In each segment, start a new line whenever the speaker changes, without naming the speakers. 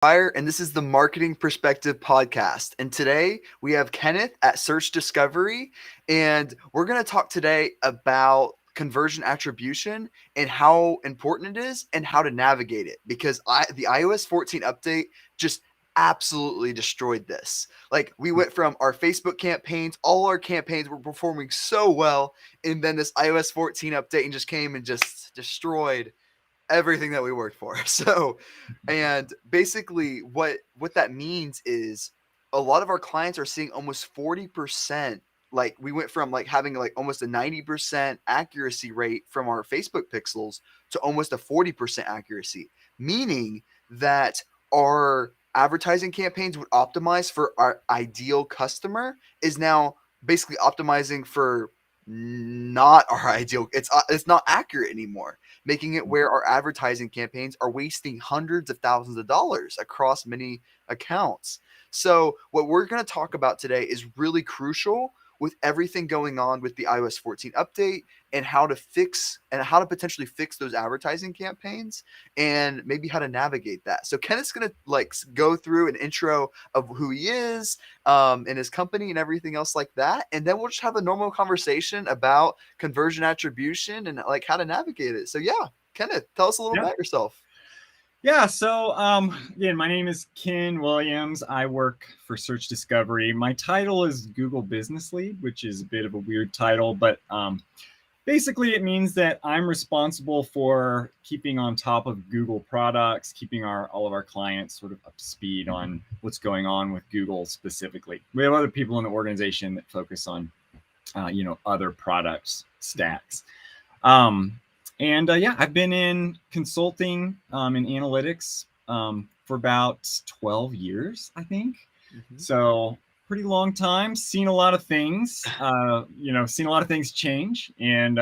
Fire, and this is the Marketing Perspective Podcast. And today we have Kenneth at Search Discovery, and we're going to talk today about conversion attribution and how important it is and how to navigate it, because the iOS 14 update just absolutely destroyed this. Like, we went from our Facebook campaigns, all our campaigns were performing so well, and then this iOS 14 update and just came and just destroyed everything that we worked for. So, and basically what that means is a lot of our clients are seeing almost 40%. Like, we went from like having like almost a 90% accuracy rate from our Facebook pixels to almost a 40% accuracy, meaning that our advertising campaigns would optimize for our ideal customer is now basically optimizing for not our ideal. It's not accurate anymore, making it where our advertising campaigns are wasting hundreds of thousands of dollars across many accounts. So what we're going to talk about today is really crucial with everything going on with the iOS 14 update, and how to potentially fix those advertising campaigns and maybe how to navigate that. So Kenneth's going to like go through an intro of who he is, and his company and everything else like that. And then we'll just have a normal conversation about conversion attribution and like how to navigate it. So yeah, Kenneth, tell us a little about yourself.
Yeah, so again, my name is Ken Williams. I work for Search Discovery. My title is Google Business Lead, which is a bit of a weird title, but basically it means that I'm responsible for keeping on top of Google products, keeping all of our clients sort of up to speed on what's going on with Google specifically. We have other people in the organization that focus on, other products stacks. Yeah, I've been in consulting in analytics for about 12 years, I think. Mm-hmm. So pretty long time, seen a lot of things, seen a lot of things change. And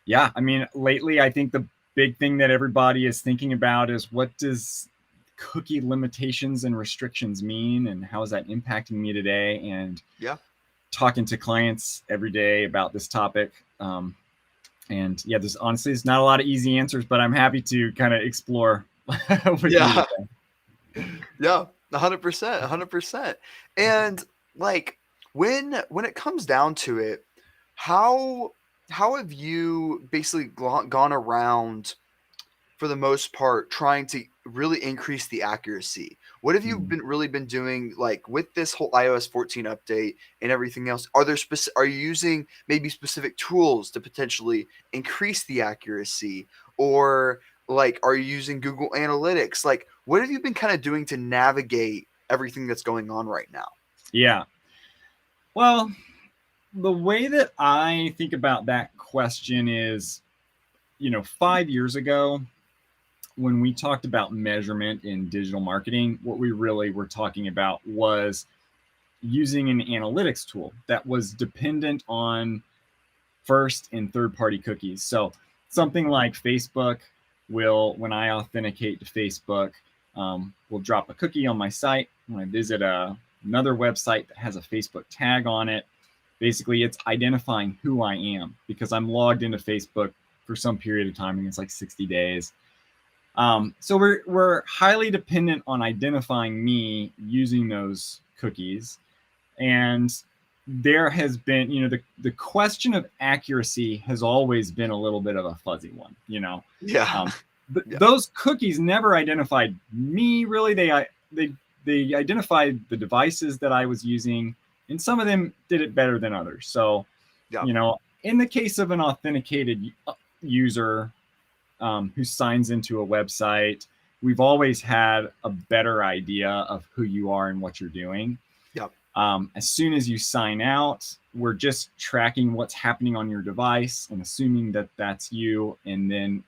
yeah, I mean, lately, I think the big thing that everybody is thinking about is what does cookie limitations and restrictions mean, and how is that impacting me today? And
yeah,
talking to clients every day about this topic. And yeah, there's not a lot of easy answers, but I'm happy to kind of explore with you today.
Yeah, 100%, 100%. And like when it comes down to it, how have you basically gone around for the most part trying to really increase the accuracy? What have you been doing, like with this whole iOS 14 update and everything else? Are you using maybe specific tools to potentially increase the accuracy, or like are you using Google Analytics? Like, what have you been kind of doing to navigate everything that's going on right now?
Yeah. Well, the way that I think about that question is, 5 years ago, when we talked about measurement in digital marketing, what we really were talking about was using an analytics tool that was dependent on first and third-party cookies. So something like Facebook when I authenticate to Facebook, will drop a cookie on my site. When I visit another website that has a Facebook tag on it, basically it's identifying who I am because I'm logged into Facebook for some period of time. I think it's like 60 days. So we're highly dependent on identifying me using those cookies. And there has been, the question of accuracy has always been a little bit of a fuzzy one,
Yeah.
Yeah. Those cookies never identified me, really. They identified the devices that I was using, and some of them did it better than others. So, in the case of an authenticated user who signs into a website, we've always had a better idea of who you are and what you're doing.
Yep.
As soon as you sign out, we're just tracking what's happening on your device and assuming that that's you. And then,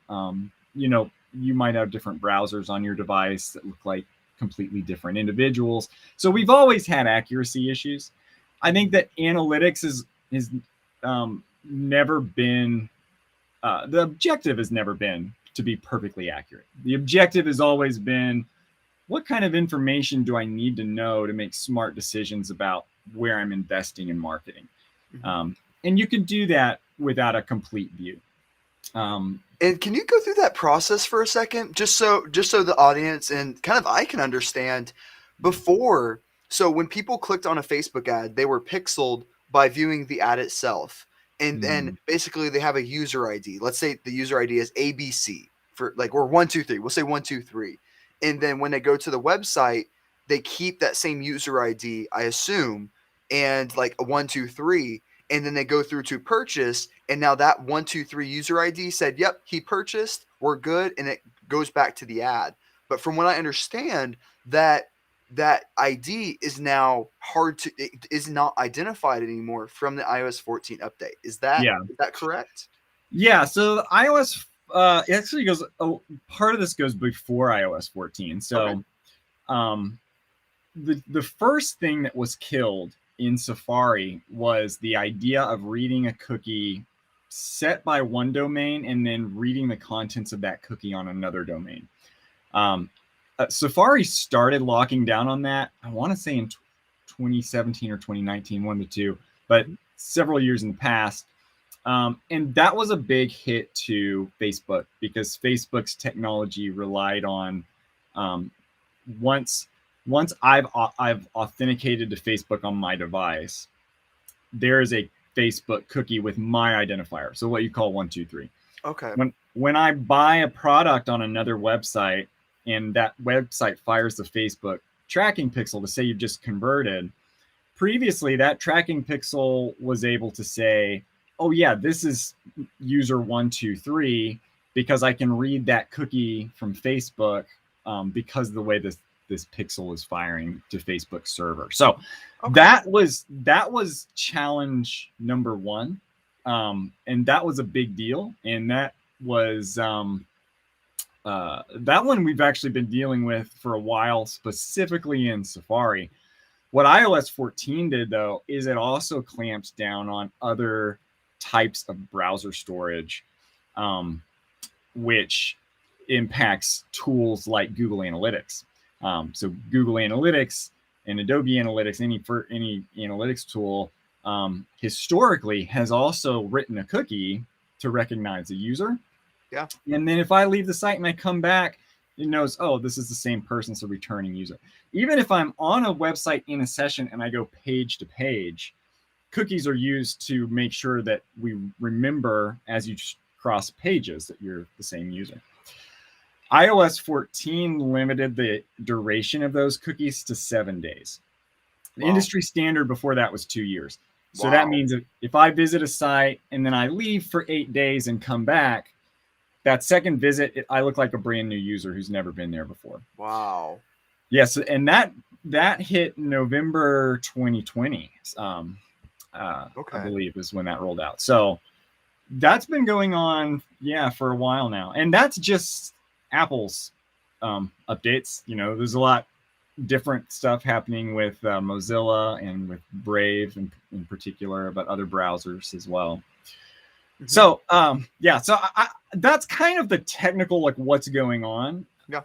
you might have different browsers on your device that look like completely different individuals. So we've always had accuracy issues. I think that analytics is never been, the objective has never been to be perfectly accurate. The objective has always been, what kind of information do I need to know to make smart decisions about where I'm investing in marketing? Mm-hmm. And you can do that without a complete view.
And can you go through that process for a second, just so the audience and kind of I can understand before. So when people clicked on a Facebook ad, they were pixeled by viewing the ad itself, and then
Mhm.
basically they have a user ID. Let's say the user ID is ABC for like or 123. We'll say 123, and then when they go to the website, they keep that same user ID, I assume, and like a 123, and then they go through to purchase, and now that 123 user ID said, "Yep, he purchased. We're good," and it goes back to the ad. But from what I understand, that ID is now hard to it is not identified anymore from the iOS 14 update.
Yeah.
Is that correct?
Yeah. So the iOS it actually goes. Oh, part of this goes before iOS 14.
Okay.
So the first thing that was killed in Safari was the idea of reading a cookie set by one domain and then reading the contents of that cookie on another domain. Safari started locking down on that, I want to say in 2017 or 2019, one of the two, but several years in the past. And that was a big hit to Facebook because Facebook's technology relied on once I've authenticated to Facebook on my device, there is a Facebook cookie with my identifier. So what you call 123.
Okay.
When I buy a product on another website and that website fires the Facebook tracking pixel to say you've just converted, previously that tracking pixel was able to say, oh yeah, this is user 123 because I can read that cookie from Facebook because of the way this pixel is firing to Facebook server. So
Okay.
that was challenge number one, and that was a big deal. And that was that one we've actually been dealing with for a while, specifically in Safari. What iOS 14 did, though, is it also clamps down on other types of browser storage, which impacts tools like Google Analytics. So Google Analytics and Adobe Analytics, any analytics tool, historically has also written a cookie to recognize a user.
Yeah.
And then if I leave the site and I come back, it knows, oh, this is the same person, so returning user. Even if I'm on a website in a session and I go page to page, cookies are used to make sure that we remember as you cross pages that you're the same user. iOS 14 limited the duration of those cookies to 7 days. The industry standard before that was 2 years. So that means that if I visit a site and then I leave for 8 days and come back, that second visit, I look like a brand new user who's never been there before.
Wow.
Yes, and that hit November 2020. I believe is when that rolled out. So that's been going on, for a while now, and that's just Apple's updates. You know, there's a lot different stuff happening with Mozilla and with Brave in particular, but other browsers as well. Mm-hmm. So so that's kind of the technical, like what's going on.
Yeah.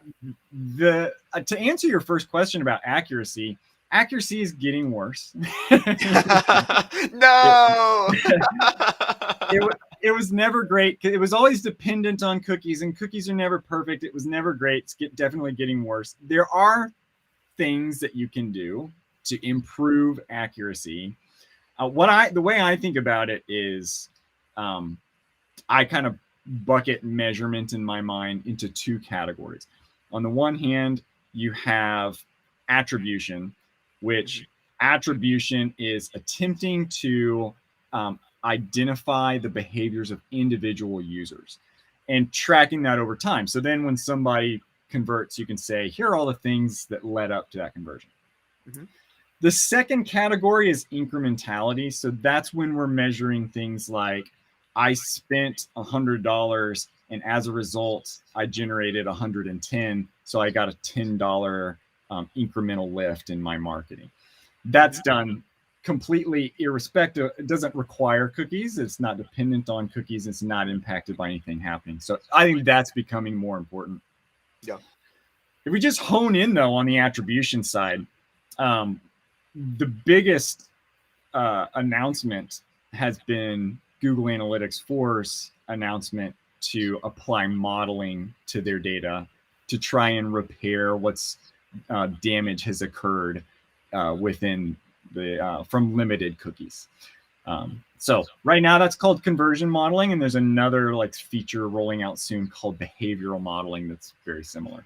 To answer your first question about accuracy is getting worse.
No.
It was never great. It was always dependent on cookies, and cookies are never perfect. It was never great. It's definitely getting worse. There are things that you can do to improve accuracy. The way I think about it is, I kind of bucket measurement in my mind into two categories. On the one hand, you have attribution, which attribution is attempting to identify the behaviors of individual users and tracking that over time. So then when somebody converts, you can say, here are all the things that led up to that conversion. Mm-hmm. The second category is incrementality. So that's when we're measuring things like, I spent $100 and as a result, I generated 110. So I got a $10 incremental lift in my marketing. That's done completely irrespective. It doesn't require cookies. It's not dependent on cookies. It's not impacted by anything happening. So I think that's becoming more important.
Yeah.
If we just hone in, though, on the attribution side, the biggest announcement has been Google Analytics 4's announcement to apply modeling to their data to try and repair what's damage has occurred within the from limited cookies. So right now that's called conversion modeling, and there's another like feature rolling out soon called behavioral modeling that's very similar.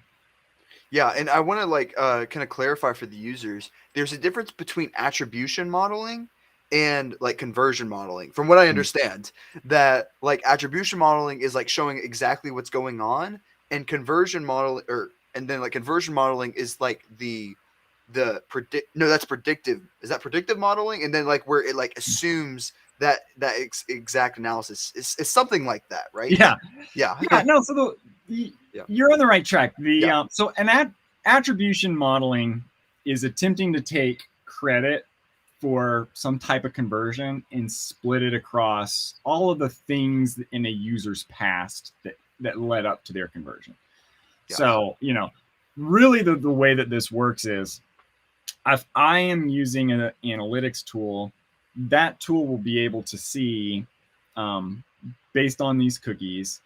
Yeah, and I want to like kind of clarify for the users. There's a difference between attribution modeling and like conversion modeling. From what I understand, that like attribution modeling is like showing exactly what's going on, and conversion model or and then like conversion modeling is like the predict no that's predictive. Is that predictive modeling? And then like where it like assumes that exact analysis is something like that, right?
Yeah,
Yeah.
yeah. No, so
Yeah.
you're on the right track.
Yeah.
So an attribution modeling is attempting to take credit for some type of conversion and split it across all of the things in a user's past that led up to their conversion.
Yeah.
So, really the way that this works is if I am using an analytics tool, that tool will be able to see, based on these cookies,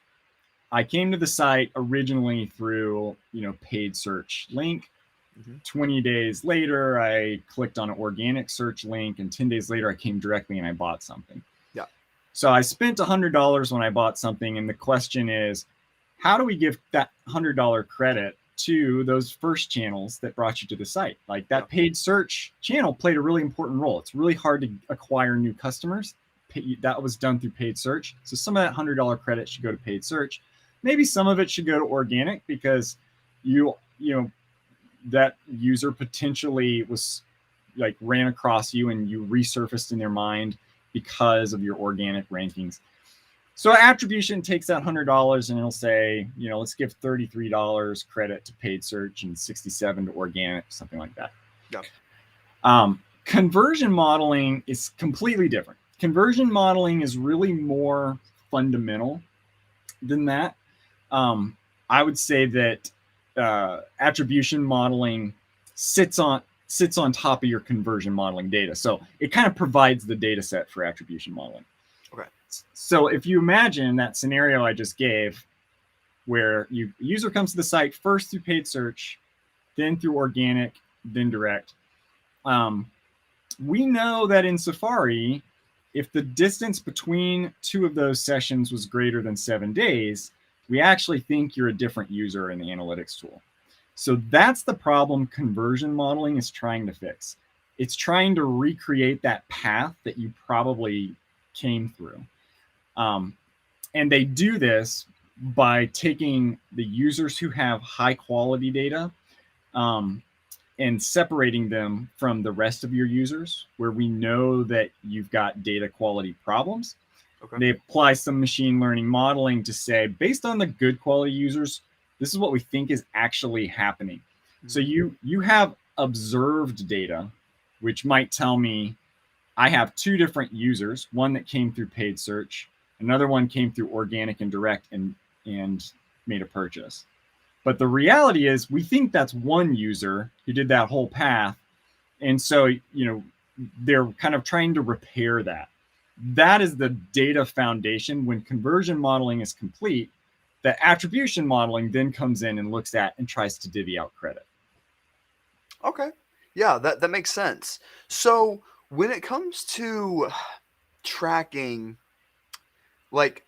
I came to the site originally through, paid search link. 20 days later, I clicked on an organic search link, and 10 days later, I came directly and I bought something.
Yeah.
So I spent $100 when I bought something, and the question is, how do we give that $100 credit to those first channels that brought you to the site? Like that paid search channel played a really important role. It's really hard to acquire new customers. That was done through paid search. So some of that $100 credit should go to paid search. Maybe some of it should go to organic because that user potentially was like ran across you and you resurfaced in their mind because of your organic rankings. So attribution takes that $100 and it'll say, let's give $33 credit to paid search and $67 to organic, something like that.
Yeah.
Conversion modeling is completely different. Conversion modeling is really more fundamental than that. I would say that attribution modeling sits on top of your conversion modeling data. So it kind of provides the data set for attribution modeling.
Okay.
So if you imagine that scenario I just gave, where a user comes to the site first through paid search, then through organic, then direct. We know that in Safari, if the distance between two of those sessions was greater than 7 days, we actually think you're a different user in the analytics tool. So that's the problem conversion modeling is trying to fix. It's trying to recreate that path that you probably came through. And they do this by taking the users who have high quality data and separating them from the rest of your users where we know that you've got data quality problems. Okay. They apply some machine learning modeling to say, based on the good quality users, this is what we think is actually happening. Mm-hmm. So you have observed data, which might tell me I have two different users, one that came through paid search, another one came through organic and direct and made a purchase. But the reality is we think that's one user who did that whole path. And so, they're kind of trying to repair that. That is the data foundation. When conversion modeling is complete, the attribution modeling then comes in and looks at and tries to divvy out credit.
Okay. Yeah, that makes sense. So when it comes to tracking, like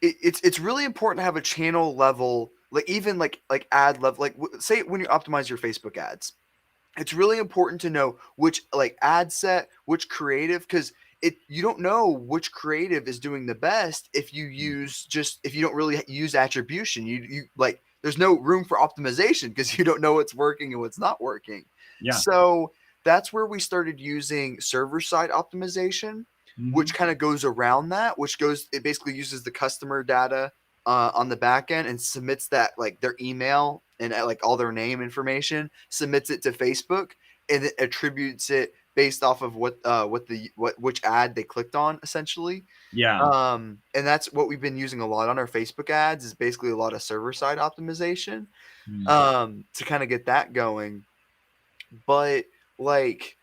it's really important to have a channel level, like even like ad level, like say when you optimize your Facebook ads, it's really important to know which like ad set, which creative, because you don't know which creative is doing the best if you don't really use attribution. You like there's no room for optimization because you don't know what's working and what's not working. Yeah. So that's where we started using server-side optimization, which kind of goes around that, it basically uses the customer data on the back end and submits that like their email and like all their name information, submits it to Facebook, and it attributes it based off of which ad they clicked on, essentially.
Yeah.
And that's what we've been using a lot on our Facebook ads, is basically a lot of server-side optimization to kind of get that going. But like,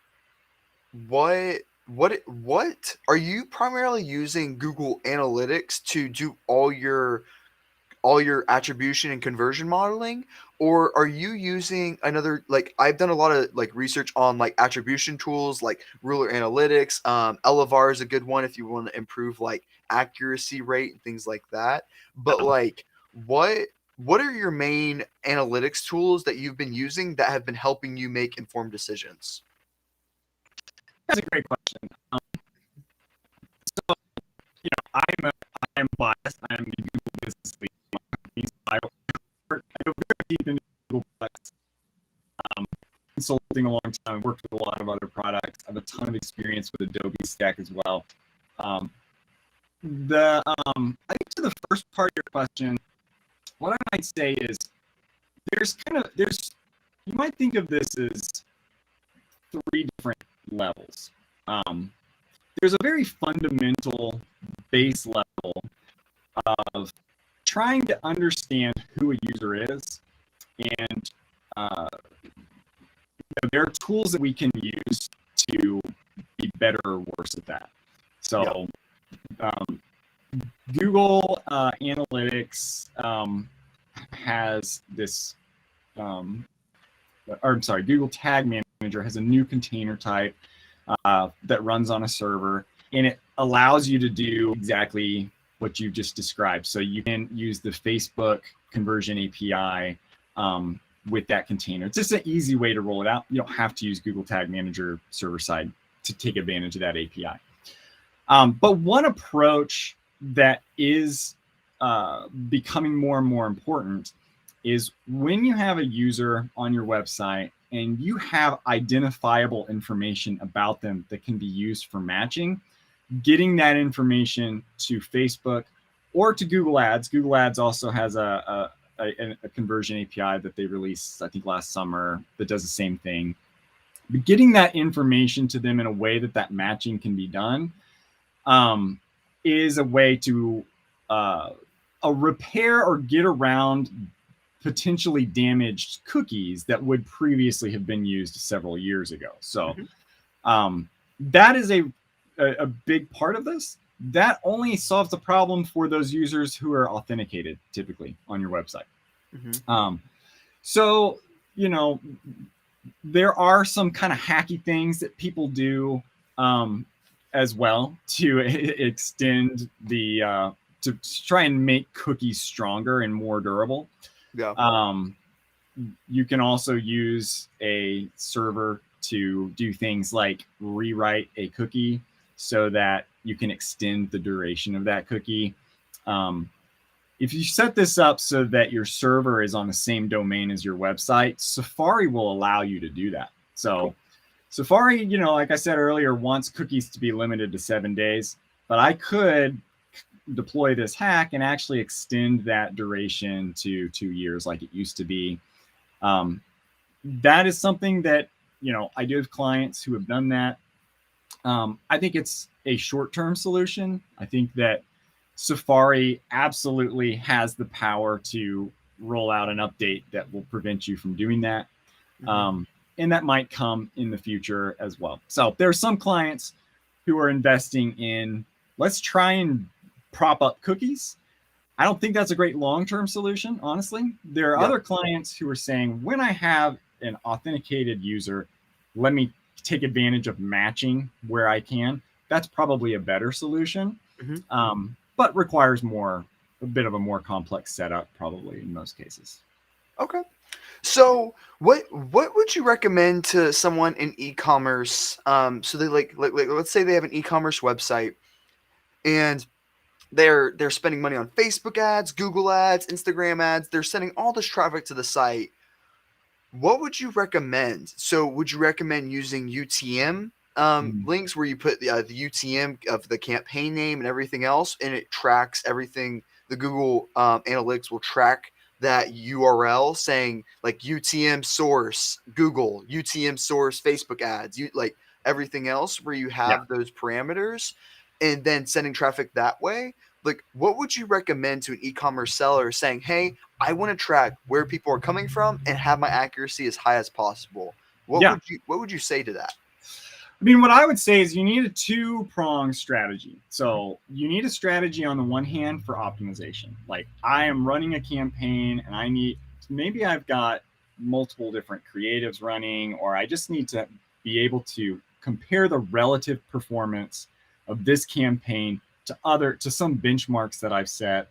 what what are you primarily using Google Analytics to do all your attribution and conversion modeling, or are you using another, like I've done a lot of like research on like attribution tools like ruler analytics. Elevar is a good one if you want to improve like accuracy rate and things like that. But like what what are your main analytics tools that you've been using that have been helping you make informed decisions?
That's a great question. So, I'm biased. I'm the Google Business Lead. I go very deep into Google Plus. Consulting a long time. I've worked with a lot of other products. I have a ton of experience with Adobe Stack as well. I think to the first part of your question, what I might say is there's you might think of this as three different levels. There's a very fundamental base level of trying to understand who a user is, and there are tools that we can use to be better or worse at that. So Google Analytics has this, Google Tag Manager has a new container type that runs on a server, and it allows you to do exactly what you just described. So you can use the Facebook conversion API with that container. It's just an easy way to roll it out. You don't have to use Google Tag Manager server side to take advantage of that API. But one approach that is becoming more and more important is when you have a user on your website and you have identifiable information about them that can be used for matching, getting that information to Facebook or to Google Ads. Google Ads also has a conversion API that they released, I think, last summer that does the same thing. But getting that information to them in a way that matching can be done is a way to repair or get around potentially damaged cookies that would previously have been used several years ago. So that is a big part of this. That only solves the problem for those users who are authenticated typically on your website. So, there are some kind of hacky things that people do as well to extend to try and make cookies stronger and more durable. You can also use a server to do things like rewrite a cookie so that you can extend the duration of that cookie. If you set this up so that your server is on the same domain as your website, Safari will allow you to do that. So Safari, like I said earlier, wants cookies to be limited to 7 days, but I could deploy this hack and actually extend that duration to 2 years like it used to be. That is something that, I do have clients who have done that. I think it's a short-term solution. I think that Safari absolutely has the power to roll out an update that will prevent you from doing that. And that might come in the future as well. So there are some clients who are investing in, let's try and prop up cookies. I don't think that's a great long-term solution, honestly. There are other clients who are saying, when I have an authenticated user, let me take advantage of matching where I can. That's probably a better solution, but requires a bit of a more complex setup, probably in most cases.
Okay. So what would you recommend to someone in e-commerce? So they like let's say they have an e-commerce website and they're spending money on Facebook ads, Google ads, Instagram ads. They're sending all this traffic to the site. What would you recommend? So would you recommend using UTM links where you put the UTM of the campaign name and everything else, and it tracks everything? The Google Analytics will track that URL saying like UTM source Google, UTM source Facebook ads, like everything else where you have those parameters, and then sending traffic that way. Like, what would you recommend to an e-commerce seller saying, hey, I want to track where people are coming from and have my accuracy as high as possible? What would you say to that?
I mean, what I would say is you need a two-pronged strategy. So you need a strategy on the one hand for optimization. Like I am running a campaign and maybe I've got multiple different creatives running, or I just need to be able to compare the relative performance of this campaign to some benchmarks that I've set.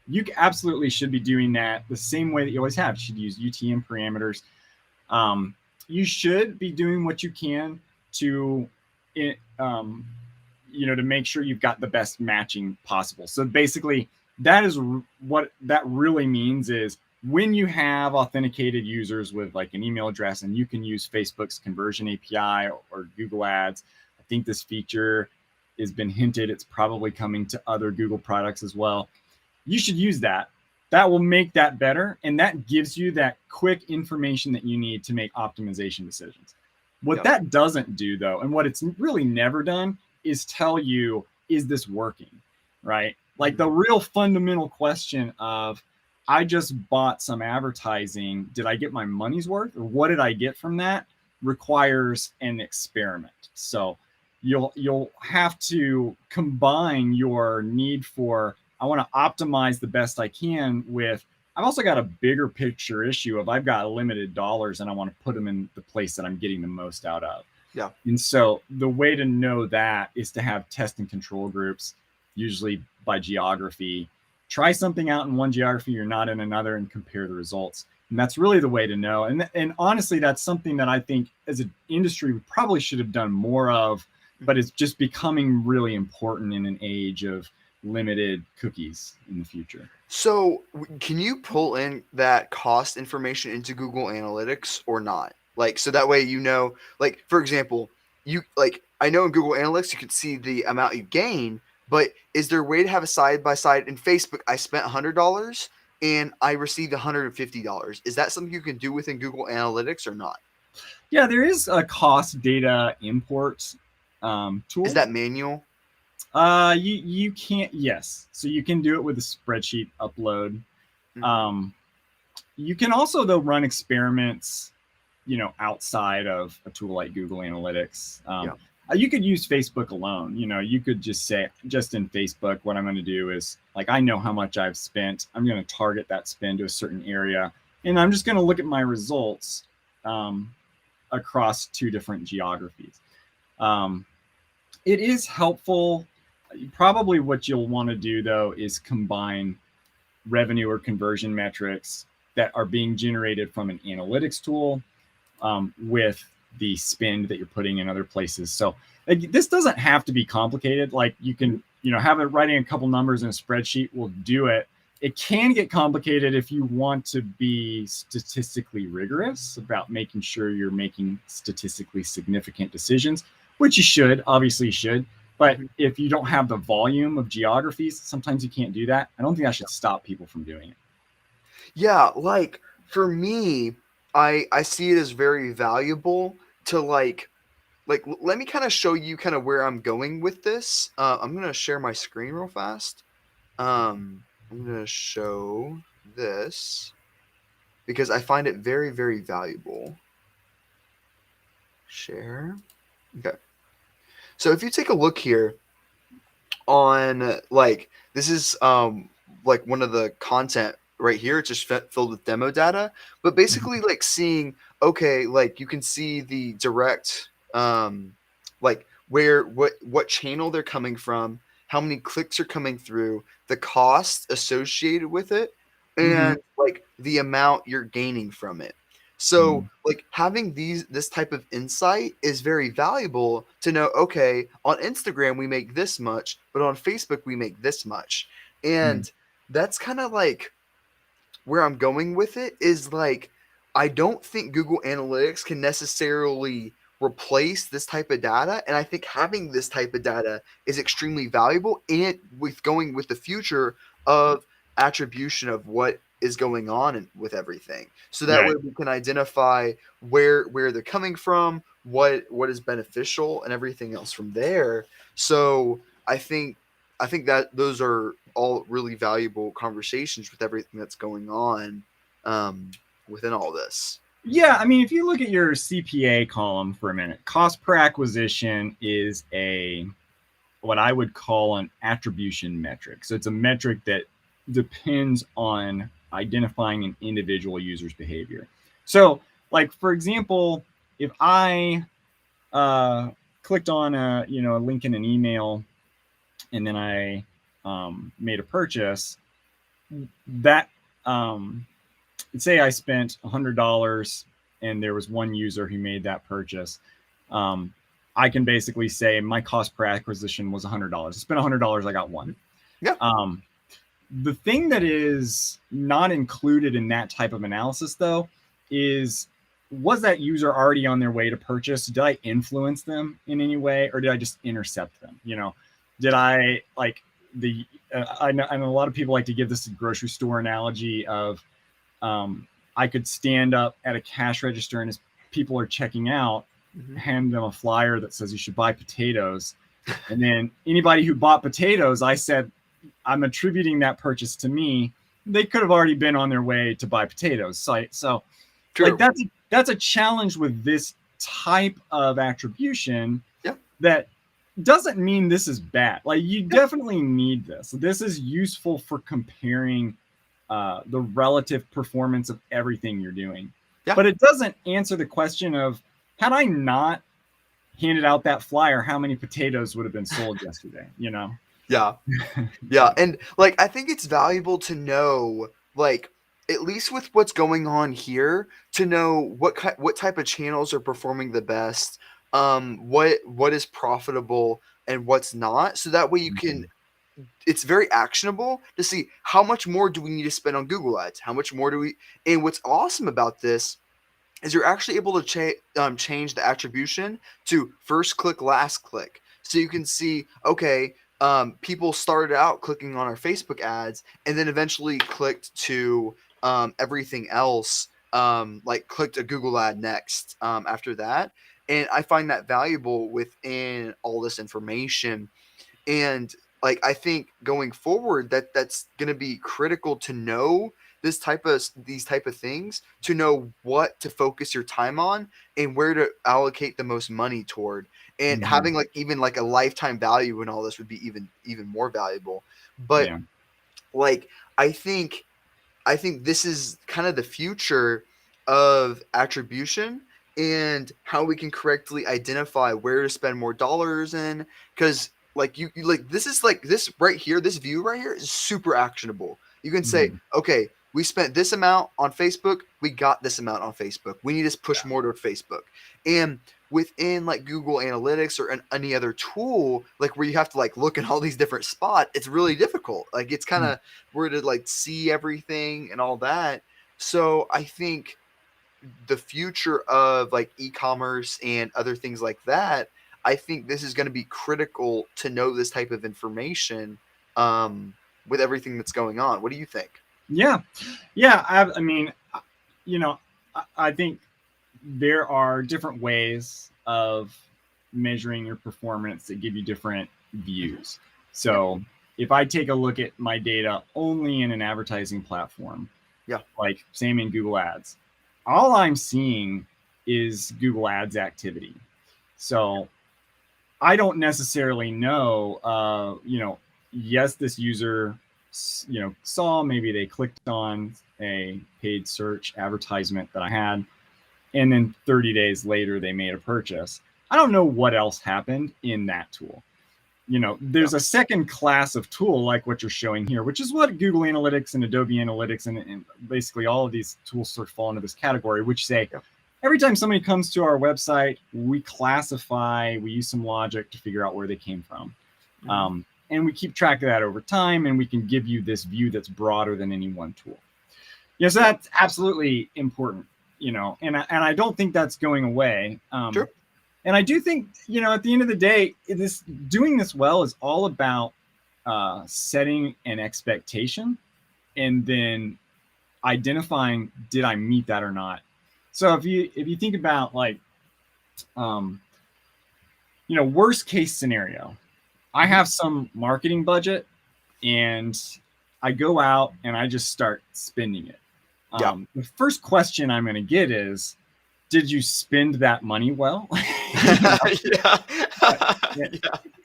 You absolutely should be doing that the same way that you always have. You should use UTM parameters. You should be doing what you can to, to make sure you've got the best matching possible. So basically, that is what that really means is when you have authenticated users with like an email address and you can use Facebook's conversion API or Google Ads. I think this feature has been hinted. It's probably coming to other Google products as well. You should use that. That will make that better. And that gives you that quick information that you need to make optimization decisions. What that doesn't do, though, and what it's really never done, is tell you, is this working, right? Like the real fundamental question of, I just bought some advertising. Did I get my money's worth? Or what did I get from that? Requires an experiment. So you'll have to combine your need for, I want to optimize the best I can with, I've also got a bigger picture issue of I've got limited dollars and I want to put them in the place that I'm getting the most out of.
Yeah.
And so the way to know that is to have test and control groups, usually by geography. Try something out in one geography, you're not in another, and compare the results. And that's really the way to know. And honestly, that's something that I think as an industry, we probably should have done more of, but it's just becoming really important in an age of limited cookies in the future.
So can you pull in that cost information into Google Analytics or not? Like, so that way, like, for example, I know in Google Analytics, you can see the amount you gain, but is there a way to have a side-by-side in Facebook? I spent $100 and I received $150. Is that something you can do within Google Analytics or not?
Yeah, there is a cost data import tool.
Is that manual?
You can't. Yes, so you can do it with a spreadsheet upload. Mm-hmm. You can also though run experiments, outside of a tool like Google Analytics. You could use Facebook alone. You could just say, just in Facebook, what I'm going to do is, like, I know how much I've spent. I'm going to target that spend to a certain area, and I'm just going to look at my results across two different geographies. It is helpful. Probably what you'll want to do, though, is combine revenue or conversion metrics that are being generated from an analytics tool with the spend that you're putting in other places. So this doesn't have to be complicated. Like you can, have it writing a couple numbers in a spreadsheet will do it. It can get complicated if you want to be statistically rigorous about making sure you're making statistically significant decisions, which you should, obviously you should. But if you don't have the volume of geographies, sometimes you can't do that. I don't think that should stop people from doing it.
Yeah, like for me, I see it as very valuable to like let me kind of show you kind of where I'm going with this. I'm gonna share my screen real fast. I'm gonna show this because I find it very, very valuable. Share. Okay. So if you take a look here on this is like one of the content right here. It's just filled with demo data, but basically like seeing, okay, like you can see the direct like what channel they're coming from, how many clicks are coming through, the cost associated with it, and like the amount you're gaining from it. So like having this type of insight is very valuable to know, okay, on Instagram we make this much, but on Facebook we make this much. And that's kind of like where I'm going with it is like, I don't think Google Analytics can necessarily replace this type of data. And I think having this type of data is extremely valuable and going with the future of attribution of what is going on with everything. So that way we can identify where they're coming from, what is beneficial and everything else from there. So I think that those are all really valuable conversations with everything that's going on within all this.
Yeah, I mean, if you look at your CPA column for a minute, cost per acquisition is what I would call an attribution metric. So it's a metric that depends on identifying an individual user's behavior. So, like for example, if I clicked on a link in an email and then I made a purchase, that say I spent $100 and there was one user who made that purchase. I can basically say my cost per acquisition was $100. I spent $100, I got one.
Yeah.
The thing that is not included in that type of analysis, though, is was that user already on their way to purchase? Did I influence them in any way, or did I just intercept them? Did I like the? I know a lot of people like to give this grocery store analogy of I could stand up at a cash register and as people are checking out, hand them a flyer that says you should buy potatoes. And then anybody who bought potatoes, I said, I'm attributing that purchase to me. They could have already been on their way to buy potatoes. So like that's a challenge with this type of attribution that doesn't mean this is bad. Like you definitely need this. This is useful for comparing the relative performance of everything you're doing. But it doesn't answer the question of, had I not handed out that flyer, how many potatoes would have been sold yesterday?
Yeah. And like, I think it's valuable to know, like, at least with what's going on here, to know what type of channels are performing the best, what is profitable and what's not. So that way you can, it's very actionable to see how much more do we need to spend on Google Ads? How much more do we, and what's awesome about this is you're actually able to change the attribution to first click, last click. So you can see, okay, people started out clicking on our Facebook ads and then eventually clicked to everything else, like clicked a Google ad next after that. And I find that valuable within all this information. And like, I think going forward that's going to be critical to know these type of things, to know what to focus your time on and where to allocate the most money toward, and having like even like a lifetime value in all this would be even more valuable. But like, I think this is kind of the future of attribution and how we can correctly identify where to spend more dollars in, because like you like this right here, this view right here is super actionable. You can say, okay, we spent this amount on Facebook, we got this amount on Facebook, we need to push more toward Facebook. And within like Google Analytics or any other tool, like where you have to like look in all these different spots, it's really difficult. Like it's kind of where to like see everything and all that. So I think the future of like e-commerce and other things like that, I think this is going to be critical to know this type of information with everything that's going on. What do you think?
Yeah. I mean, I think there are different ways of measuring your performance that give you different views. So if I take a look at my data only in an advertising platform, like same in Google Ads, all I'm seeing is Google Ads activity. So I don't necessarily know, yes, this user, saw, maybe they clicked on a paid search advertisement that I had, and then 30 days later, they made a purchase. I don't know what else happened in that tool. There's a second class of tool like what you're showing here, which is what Google Analytics and Adobe Analytics and basically all of these tools sort of fall into this category, which say every time somebody comes to our website, we classify, we use some logic to figure out where they came from. And we keep track of that over time, and we can give you this view that's broader than any one tool. So that's absolutely important, and I don't think that's going away.
Sure.
And I do think, at the end of the day, doing this well is all about setting an expectation and then identifying, did I meet that or not? So if you think about like, worst case scenario, I have some marketing budget and I go out and I just start spending it.
Yeah.
The first question I'm going to get is, did you spend that money well?
Yeah.
Yeah.
Yeah.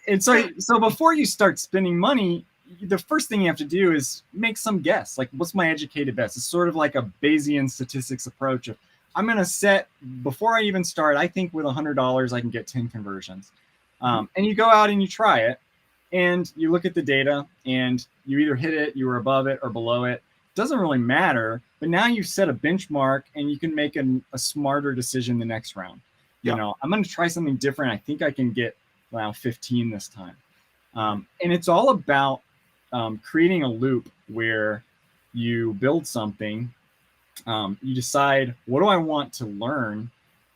And so before you start spending money, the first thing you have to do is make some guess. Like, what's my educated guess? It's sort of like a Bayesian statistics approach of, I'm going to set, before I even start, I think with $100, I can get 10 conversions.
Mhm.
And you go out and you try it, and you look at the data, and you either hit it, you were above it or below it. Doesn't really matter, but now you've set a benchmark, and you can make a smarter decision the next round.
Yeah.
I'm going to try something different. I think I can get 15 this time. And it's all about creating a loop where you build something, you decide, what do I want to learn?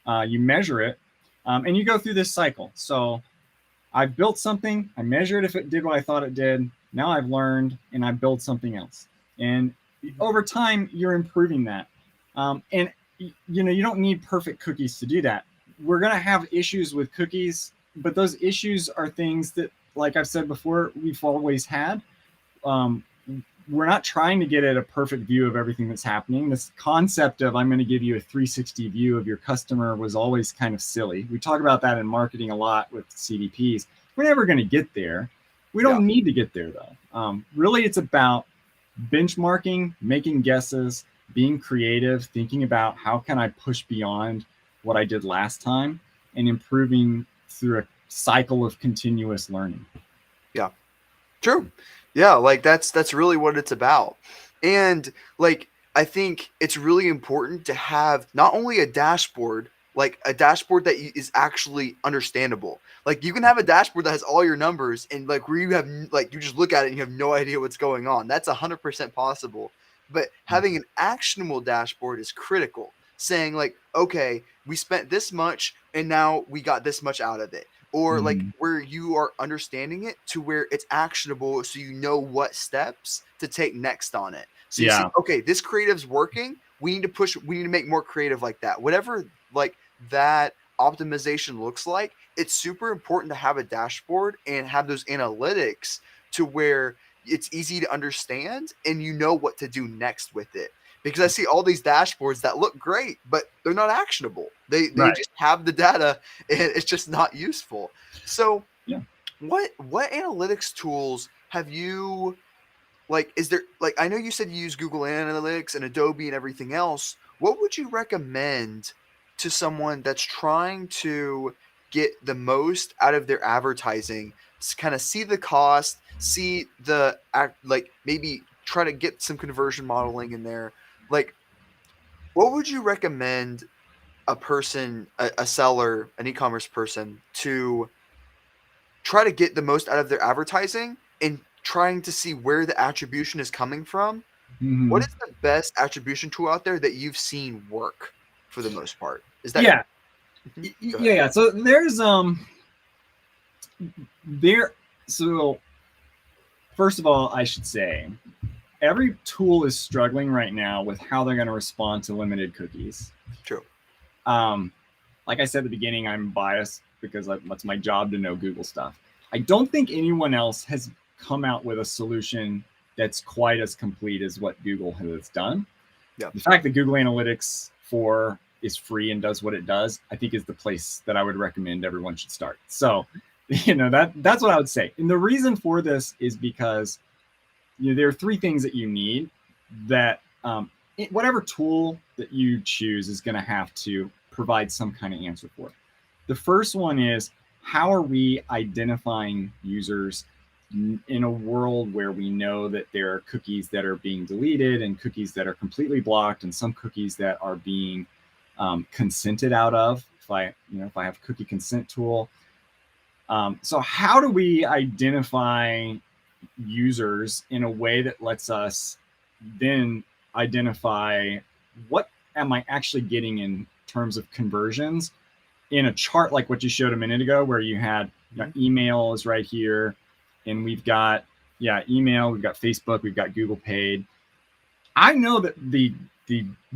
You measure it, and you go through this cycle. So I built something, I measured if it did what I thought it did. Now I've learned, and I build something else. And over time, you're improving that. And you don't need perfect cookies to do that. We're going to have issues with cookies, but those issues are things that, like I've said before, we've always had. We're not trying to get at a perfect view of everything that's happening. This concept of, I'm going to give you a 360 view of your customer, was always kind of silly. We talk about that in marketing a lot with CDPs. We're never going to get there. We don't need to get there, though. Really, it's about benchmarking, making guesses, being creative, thinking about how can I push beyond what I did last time, and improving through a cycle of continuous learning.
Yeah. True. Yeah, like that's really what it's about. And like I think it's really important to have not only a dashboard, like a dashboard that is actually understandable. Like you can have a dashboard that has all your numbers and like where you have like you just look at it and you have no idea what's going on. That's 100% possible. But having an actionable dashboard is critical. Saying like, okay, we spent this much and now we got this much out of it, or like
Mhm.
where you are understanding it to where it's actionable so you know what steps to take next on it. So you see,
Yeah.
okay, this creative's working. We need to push, we need to make more creative like that. Whatever like that optimization looks like, it's super important to have a dashboard and have those analytics to where it's easy to understand and you know what to do next with it. Because I see all these dashboards that look great, but they're not actionable. They
Right.
just have the data and it's just not useful. So
Yeah.
what analytics tools have you like, is there like I know you said you use Google Analytics and Adobe and everything else. What would you recommend to someone that's trying to get the most out of their advertising, kind of see the cost, see the like maybe try to get some conversion modeling in there. Like what would you recommend a person, a seller, an e-commerce person to try to get the most out of their advertising and trying to see where the attribution is coming from? What
Mhm.
is the best attribution tool out there that you've seen work for the most part? Is that
Yeah.
Mhm. Go ahead.
Yeah. So there. So first of all, I should say every tool is struggling right now with how they're going to respond to limited cookies.
True.
Um, like I said at the beginning, I'm biased because that's my job to know Google stuff. I don't think anyone else has come out with a solution that's quite as complete as what Google has done.
Yeah.
The fact that Google Analytics 4 is free and does what it does, I think is the place that I would recommend everyone should start. So, that's what I would say. And the reason for this is because there are three things that you need that whatever tool that you choose is going to have to provide some kind of answer for it. The first one is, how are we identifying users in a world where we know that there are cookies that are being deleted and cookies that are completely blocked and some cookies that are being consented out of? If I have a cookie consent tool, so how do we identify users in a way that lets us then identify what am I actually getting in terms of conversions in a chart like what you showed a minute ago, where you had email is right here, and we've got email, we've got Facebook, we've got Google Paid. I know that the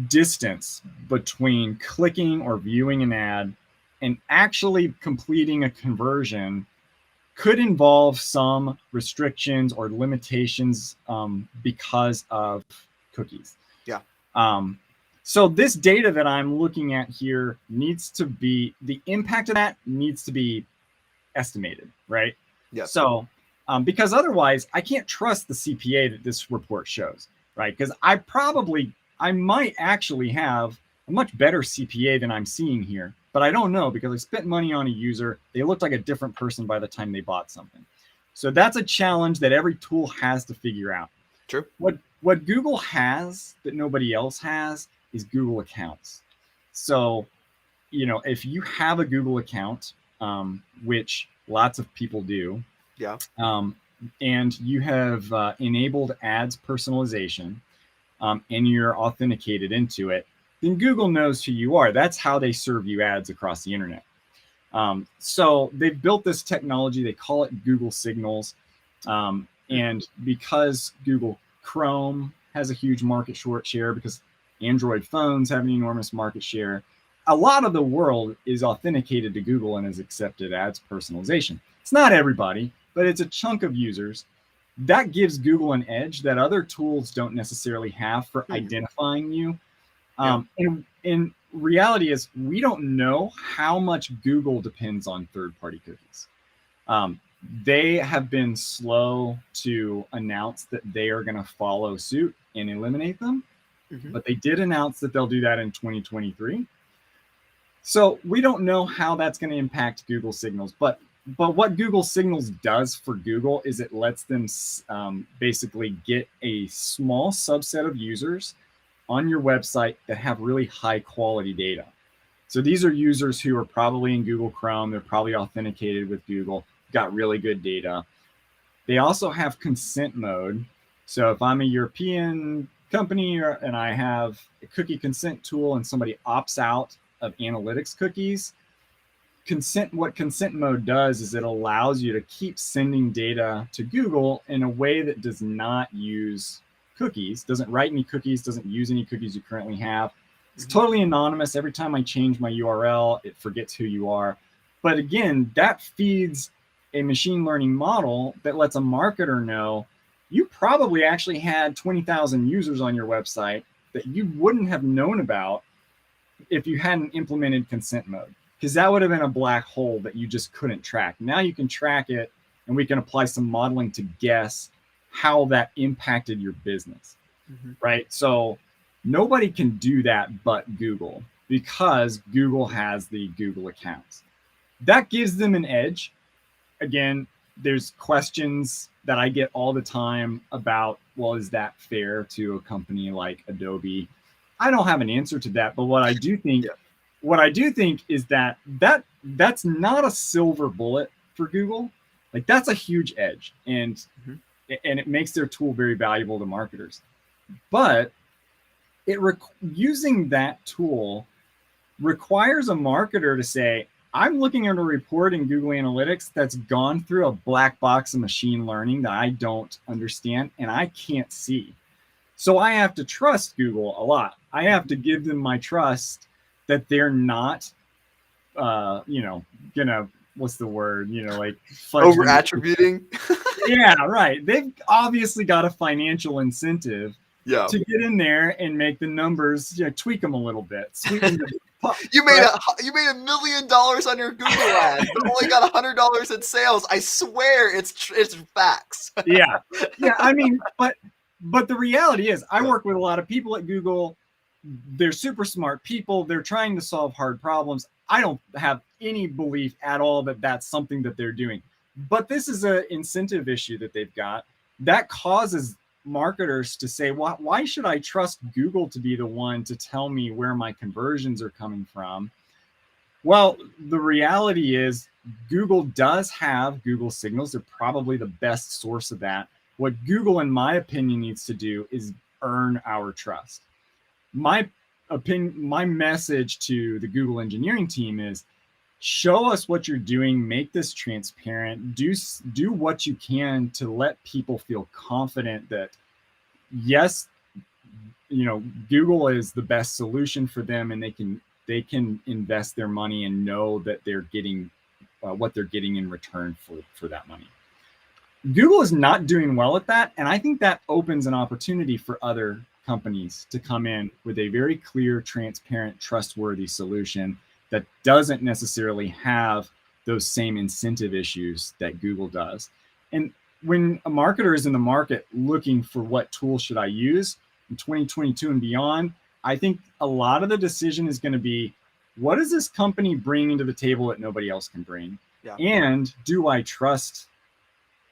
distance between clicking or viewing an ad and actually completing a conversion could involve some restrictions or limitations because of cookies.
Yeah.
So this data that I'm looking at here needs to be, the impact of that needs to be estimated, right?
Yep.
So, because otherwise I can't trust the CPA that this report shows, right? Because I might actually have a much better CPA than I'm seeing here, but I don't know because I spent money on a user. They looked like a different person by the time they bought something. So that's a challenge that every tool has to figure out.
True.
What Google has that nobody else has is Google accounts. So, if you have a Google account, which lots of people do,
Yeah.
and you have enabled ads personalization, and you're authenticated into it, then Google knows who you are. That's how they serve you ads across the internet. So they've built this technology. They call it Google Signals. And because Google Chrome has a huge market share, because Android phones have an enormous market share, a lot of the world is authenticated to Google and has accepted ads personalization. It's not everybody, but it's a chunk of users. That gives Google an edge that other tools don't necessarily have for identifying you. And reality is we don't know how much Google depends on third-party cookies. They have been slow to announce that they are going to follow suit and eliminate them, but they did announce that they'll do that in 2023. So we don't know how that's going to impact Google Signals, but what Google Signals does for Google is it lets them basically get a small subset of users on your website that have really high quality data. So these are users who are probably in Google Chrome. They're probably authenticated with Google, got really good data. They also have consent mode. So if I'm a European company and I have a cookie consent tool and somebody opts out of analytics cookies, what consent mode does is it allows you to keep sending data to Google in a way that does not use cookies, doesn't write any cookies, doesn't use any cookies you currently have. It's totally anonymous. Every time I change my URL, it forgets who you are. But again, that feeds a machine learning model that lets a marketer know you probably actually had 20,000 users on your website that you wouldn't have known about if you hadn't implemented consent mode, because that would have been a black hole that you just couldn't track. Now you can track it, and we can apply some modeling to guess how that impacted your business, right? So nobody can do that but Google, because Google has the Google accounts. That gives them an edge. Again, there's questions that I get all the time about, well, is that fair to a company like Adobe? I don't have an answer to that, but what I do think is that's not a silver bullet for Google. Like, that's a huge edge, and it makes their tool very valuable to marketers. But using that tool requires a marketer to say, I'm looking at a report in Google Analytics that's gone through a black box of machine learning that I don't understand and I can't see. So I have to trust Google a lot. I have to give them my trust that they're not, gonna, what's the word? Like
over attributing.
Yeah, right. They've obviously got a financial incentive to get in there and make the numbers, tweak them a little bit.
You made $1 million on your Google ads, but only got $100 in sales. I swear it's facts.
Yeah. I mean, but the reality is, I work with a lot of people at Google. They're super smart people. They're trying to solve hard problems. I don't have any belief at all that that's something that they're doing. But this is an incentive issue that they've got that causes marketers to say, why should I trust Google to be the one to tell me where my conversions are coming from? Well, the reality is Google does have Google Signals. They're probably the best source of that. What Google, in my opinion, needs to do is earn our trust. My message to the Google engineering team is, show us what you're doing, make this transparent, do what you can to let people feel confident that, yes, Google is the best solution for them, and they can invest their money and know that they're getting what they're getting in return for that money. Google is not doing well at that, and I think that opens an opportunity for other companies to come in with a very clear, transparent, trustworthy solution that doesn't necessarily have those same incentive issues that Google does. And when a marketer is in the market looking for what tool should I use in 2022 and beyond, I think a lot of the decision is going to be, what does this company bring into the table that nobody else can bring?
Yeah.
And do I trust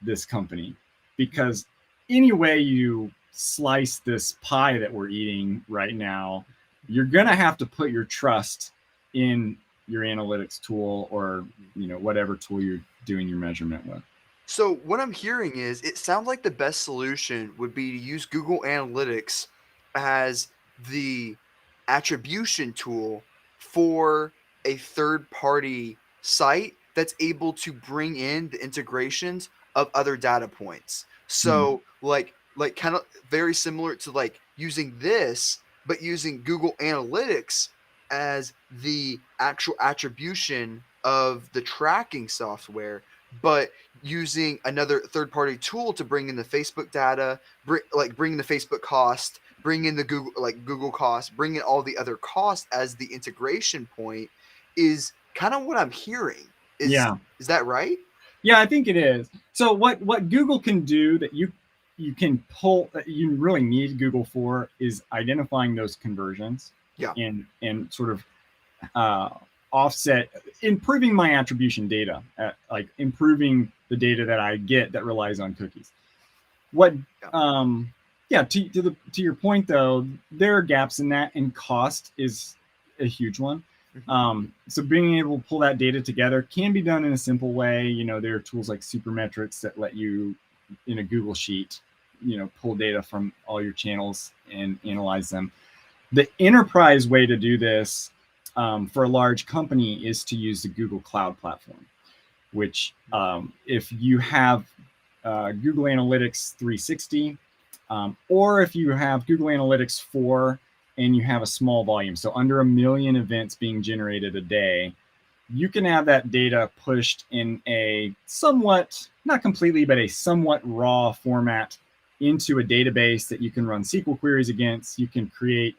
this company? Because any way you slice this pie that we're eating right now, you're going to have to put your trust in your analytics tool, or whatever tool you're doing your measurement with.
So what I'm hearing is it sounds like the best solution would be to use Google Analytics as the attribution tool for a third-party site that's able to bring in the integrations of other data points. So like kind of very similar to like using this, but using Google Analytics as the actual attribution of the tracking software, but using another third-party tool to bring in the Facebook data, bring in the Facebook cost, bring in the Google cost, bring in all the other costs as the integration point, is kind of what I'm hearing. Is that right?
Yeah, I think it is. So what Google can do that you can pull, that you really need Google for, is identifying those conversions.
Yeah.
And sort of offset, improving my attribution data, like improving the data that I get that relies on cookies. To your point though, there are gaps in that, and cost is a huge one. So being able to pull that data together can be done in a simple way. There are tools like Supermetrics that let you, in a Google sheet, pull data from all your channels and analyze them. The enterprise way to do this for a large company is to use the Google Cloud Platform, which if you have Google Analytics 360, or if you have Google Analytics 4 and you have a small volume, so under 1 million events being generated a day, you can have that data pushed in a somewhat, not completely, but a somewhat raw format into a database that you can run SQL queries against. You can create,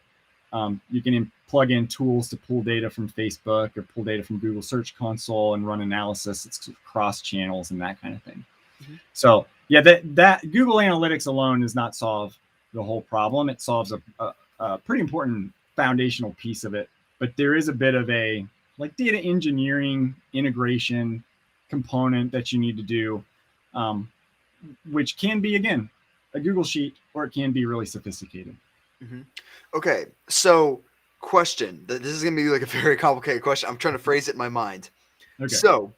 you can plug in tools to pull data from Facebook or pull data from Google Search Console and run analysis. It's cross channels and that kind of thing. So yeah, that Google Analytics alone does not solve the whole problem. It solves a pretty important foundational piece of it, but there is a bit of a like data engineering integration component that you need to do, which can be, again, a Google sheet, or it can be really sophisticated.
Okay, so question. This is going to be like a very complicated question. I'm trying to phrase it in my mind.
Okay.
So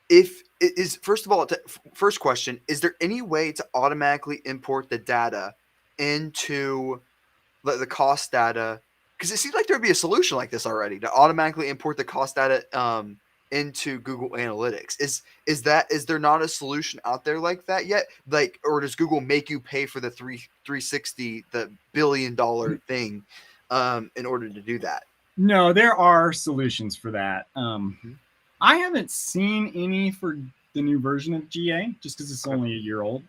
if it is, first of all, first question, is there any way to automatically import the data into the cost data? Because it seems like there'd be a solution like this already, to automatically import the cost data into Google Analytics. Is there not a solution out there like that yet? Like, or does Google make you pay for the 360, the $1 billion thing, in order to do that?
No, there are solutions for that. I haven't seen any for the new version of GA, just because it's only a year old.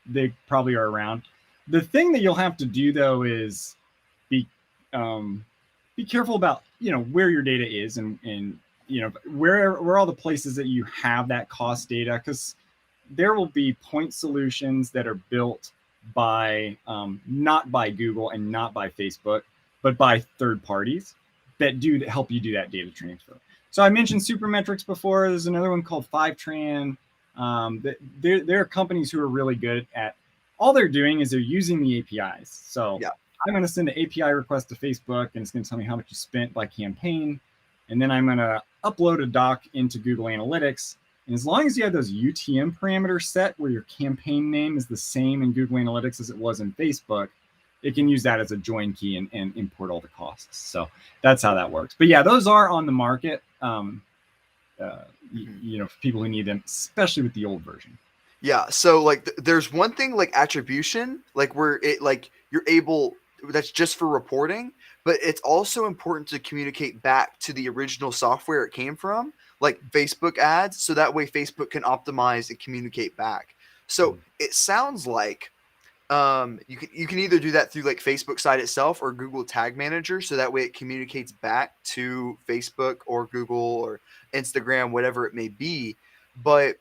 They probably are around. The thing that you'll have to do though is be careful about where your data is, and where all the places that you have that cost data, because there will be point solutions that are built by not by Google and not by Facebook, but by third parties that do help you do that data transfer. So I mentioned Supermetrics before. There's another one called Fivetran. There are companies who are really good at, all they're doing is they're using the APIs. So I'm going to send an API request to Facebook, and it's going to tell me how much you spent by campaign. And then I'm going to upload a doc into Google Analytics. And as long as you have those UTM parameters set where your campaign name is the same in Google Analytics as it was in Facebook, it can use that as a join key and import all the costs. So that's how that works. But yeah, those are on the market, for people who need them, especially with the old version.
Yeah. So like there's one thing like attribution, like where it like you're able, that's just for reporting, but it's also important to communicate back to the original software it came from, like Facebook ads, so that way Facebook can optimize and communicate back. So it sounds like You can either do that through like Facebook site itself or Google Tag Manager, so that way it communicates back to Facebook or Google or Instagram, whatever it may be. But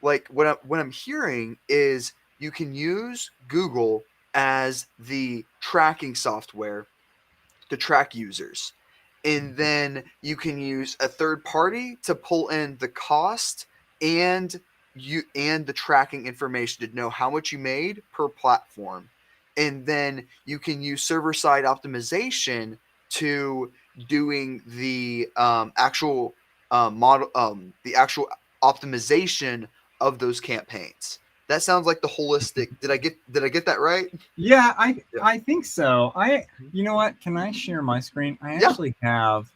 like what I'm hearing is you can use Google as the tracking software to track users. And then you can use a third party to pull in the cost and the tracking information to know how much you made per platform. And then you can use server side optimization to doing the actual the actual optimization of those campaigns. That sounds like the holistic. Did I get that right?
Yeah,
Yeah.
I think so. You know what? Can I share my screen? I
Yeah.
actually have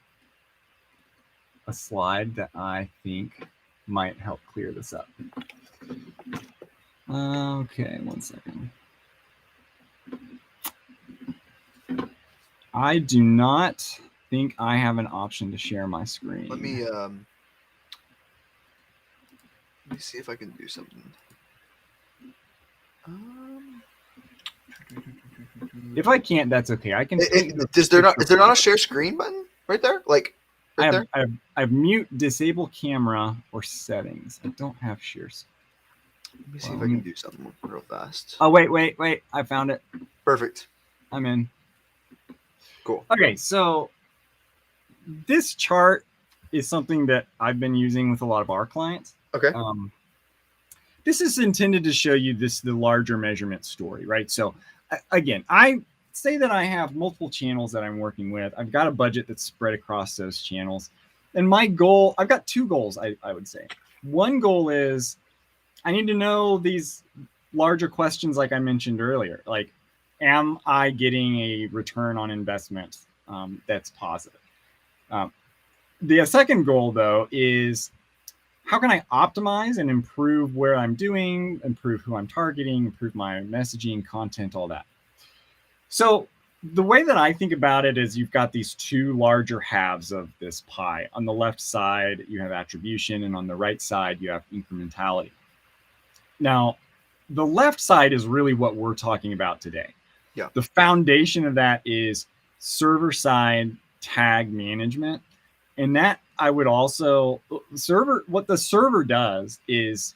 a slide that I think might help clear this up. Okay, one second. I do not think I have an option to share my screen.
Let me see if I can do something.
If I can't, that's okay. I can.
Is there not a share screen button right there? Like right there?
I have mute, disable camera, or settings. I don't have shares.
Let me see if I can do something real fast.
Oh, wait. I found it.
Perfect.
I'm in.
Cool.
Okay, so this chart is something that I've been using with a lot of our clients.
Okay.
This is intended to show you the larger measurement story, right? So again, I say that I have multiple channels that I'm working with. I've got a budget that's spread across those channels. And my goal, I've got two goals, I would say. One goal is I need to know these larger questions like I mentioned earlier. Like, am I getting a return on investment that's positive? The second goal, though, is how can I optimize and improve where I'm doing, improve who I'm targeting, improve my messaging, content, all that. So the way that I think about it is you've got these two larger halves of this pie. On the left side, you have attribution, and on the right side, you have incrementality. Now, the left side is really what we're talking about today.
Yeah.
The foundation of that is server-side tag management. And that I would also what the server does is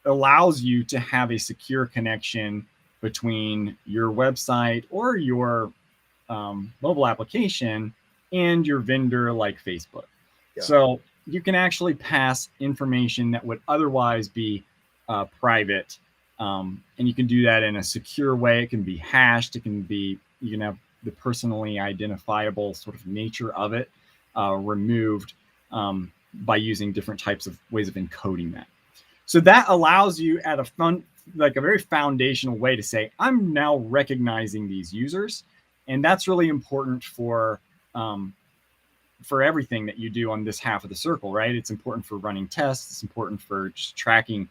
allows you to have a secure connection between your website or your mobile application and your vendor like Facebook. Yeah. So you can actually pass information that would otherwise be private. And you can do that in a secure way. It can be hashed. You can have the personally identifiable sort of nature of it removed by using different types of ways of encoding that. So that allows you at a very foundational way to say, I'm now recognizing these users. And that's really important for everything that you do on this half of the circle, right? It's important for running tests. It's important for just tracking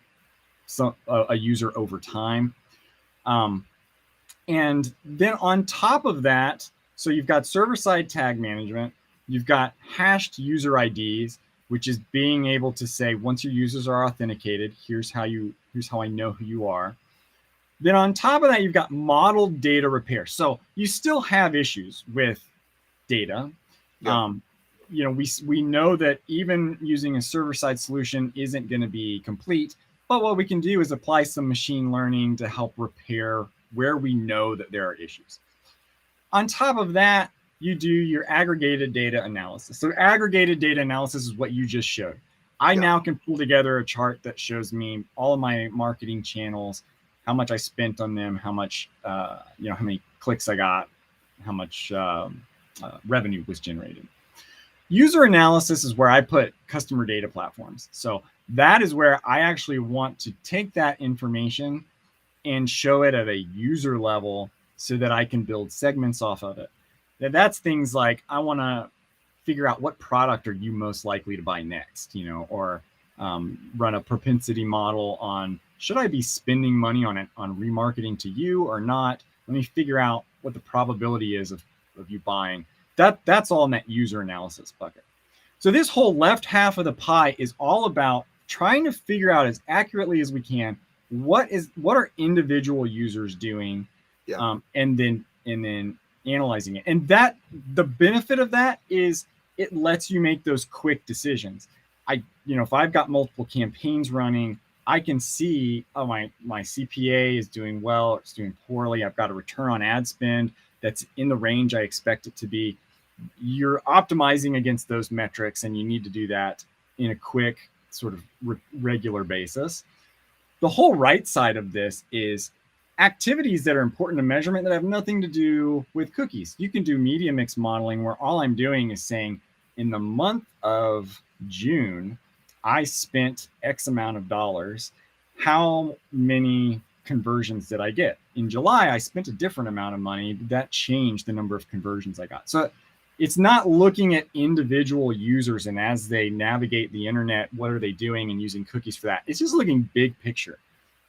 a user over time. And then on top of that, so you've got server-side tag management, you've got hashed user IDs, which is being able to say, once your users are authenticated, here's how I know who you are. Then on top of that, you've got modeled data repair. So you still have issues with data. Yeah. We know that even using a server-side solution isn't going to be complete, but what we can do is apply some machine learning to help repair where we know that there are issues. On top of that, you do your aggregated data analysis. So aggregated data analysis is what you just showed. I now can pull together a chart that shows me all of my marketing channels, how much I spent on them, how much, how many clicks I got, how much revenue was generated. User analysis is where I put customer data platforms. So that is where I actually want to take that information and show it at a user level so that I can build segments off of it. That's things like, I want to figure out what product are you most likely to buy next, or run a propensity model on, should I be spending money on remarketing to you or not? Let me figure out what the probability is of you buying. That's all in that user analysis bucket. So this whole left half of the pie is all about trying to figure out as accurately as we can, what are individual users doing,
Yeah.
and then analyzing it. And that the benefit of that is it lets you make those quick decisions. If I've got multiple campaigns running, I can see, oh, my CPA is doing well, it's doing poorly. I've got a return on ad spend that's in the range I expect it to be. You're optimizing against those metrics, and you need to do that in a quick sort of regular basis. The whole right side of this is activities that are important to measurement that have nothing to do with cookies. You can do media mix modeling where all I'm doing is saying, in the month of June, I spent X amount of dollars. How many conversions did I get? In July, I spent a different amount of money. That changed the number of conversions I got. So it's not looking at individual users and as they navigate the internet, what are they doing and using cookies for that. It's just looking big picture.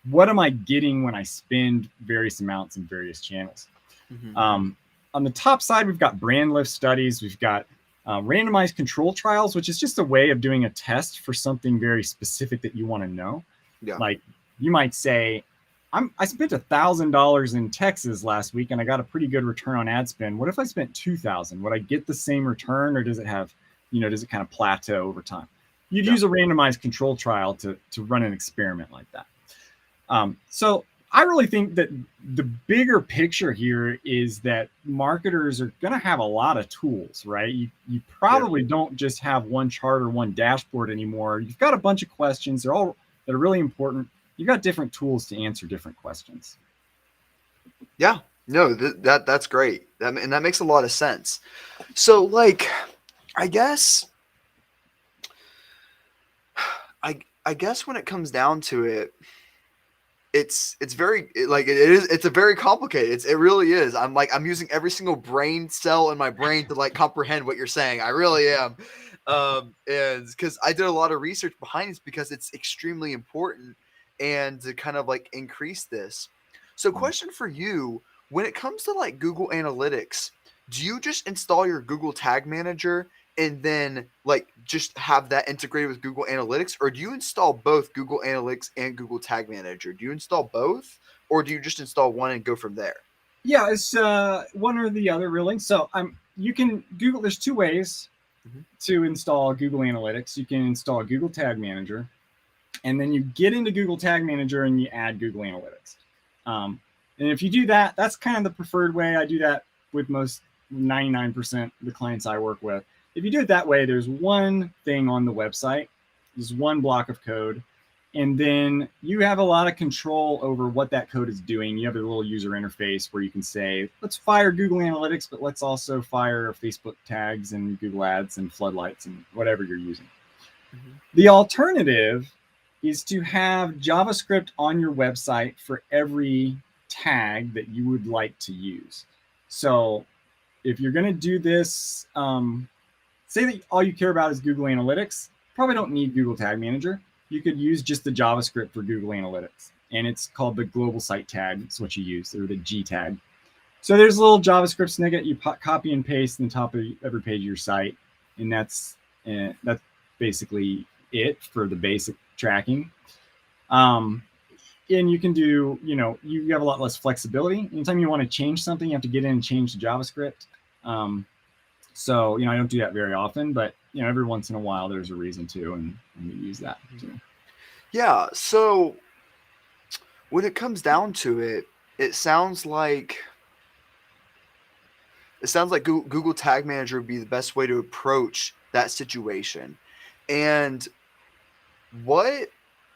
What am I getting when I spend various amounts in various channels?
Mm-hmm.
On the top side, we've got brand lift studies. We've got randomized control trials, which is just a way of doing a test for something very specific that you want to know.
Yeah.
Like you might say, I spent $1,000 in Texas last week and I got a pretty good return on ad spend. What if I spent 2,000? Would I get the same return, or does it have, does it kind of plateau over time? You'd use a randomized control trial to run an experiment like that. So I really think that the bigger picture here is that marketers are going to have a lot of tools, right? You probably don't just have one chart or one dashboard anymore. You've got a bunch of questions. That are really important. You've got different tools to answer different questions.
Yeah, no, that's great. And that makes a lot of sense. So like, I guess when it comes down to it, it's very it's a very complicated. It really is. I'm using every single brain cell in my brain to like comprehend what you're saying. I really am. And because I did a lot of research behind this because it's extremely important and to kind of like increase this. So question for you, when it comes to like Google Analytics, do you just install your Google Tag Manager and then like just have that integrated with Google Analytics, or do you install both Google Analytics and Google Tag Manager? Do you install both, or do you just install one and go from there?
Yeah, it's one or the other, really. So you can Google. There's two ways to install Google Analytics. You can install Google Tag Manager, and then you get into Google Tag Manager and you add Google Analytics. And if you do that, that's kind of the preferred way. I do that with most 99% of the clients I work with. If you do it that way, there's one thing on the website, there's one block of code, and then you have a lot of control over what that code is doing. You have a little user interface where you can say, let's fire Google Analytics, but let's also fire Facebook tags and Google Ads and floodlights and whatever you're using. The alternative is to have JavaScript on your website for every tag that you would like to use. So if you're going to do this, say that all you care about is Google Analytics, probably don't need Google Tag Manager. You could use just the JavaScript for Google Analytics, and it's called the global site tag. It's what you use, or the G tag. So there's a little JavaScript snippet you copy and paste in the top of every page of your site, and that's basically it for the basic tracking. And you can do, you have a lot less flexibility. Anytime you want to change something, you have to get in and change the JavaScript. So, I don't do that very often, but, every once in a while there's a reason to, and you use that too.
Yeah. So when it comes down to it, it sounds like Google Tag Manager would be the best way to approach that situation. And what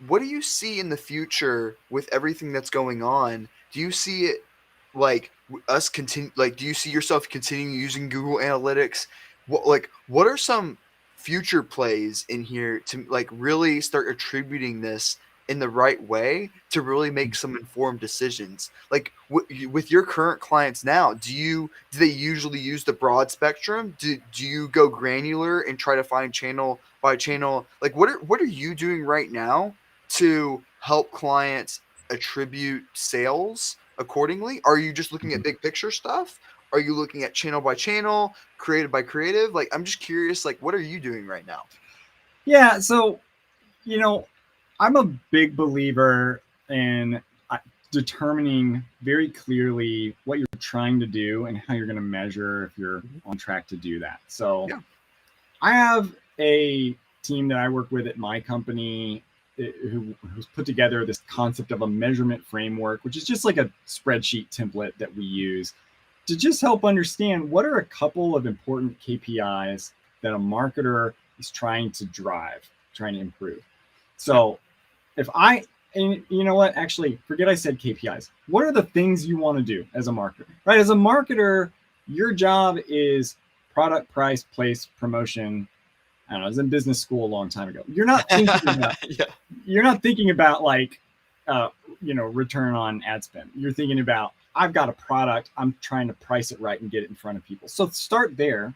do you see in the future with everything that's going on? Do you see it like us continue? Like, do you see yourself continuing using Google Analytics? What are some future plays in here to like really start attributing this in the right way to really make some informed decisions? Like with your current clients now, do they usually use the broad spectrum? Do you go granular and try to find channel by channel? Like what are you doing right now to help clients attribute sales accordingly? Are you just looking at big picture stuff? Are you looking at channel by channel, creative by creative? Like, I'm just curious, like, what are you doing right now?
Yeah. So, I'm a big believer and determining very clearly what you're trying to do and how you're going to measure if you're
Mhm.
on track to do that. So
Yeah.
I have a team that I work with at my company who's put together this concept of a measurement framework, which is just like a spreadsheet template that we use to just help understand what are a couple of important KPIs that a marketer is trying to drive, trying to improve.
Yeah.
So if I, and you know what, actually, forget I said KPIs. What are the things you want to do as a marketer, right? As a marketer, your job is product, price, place, promotion. I don't know, I was in business school a long time ago.
Yeah.
You're not thinking about like, uh, return on ad spend. You're thinking about, I've got a product, I'm trying to price it right and get it in front of people. So start there,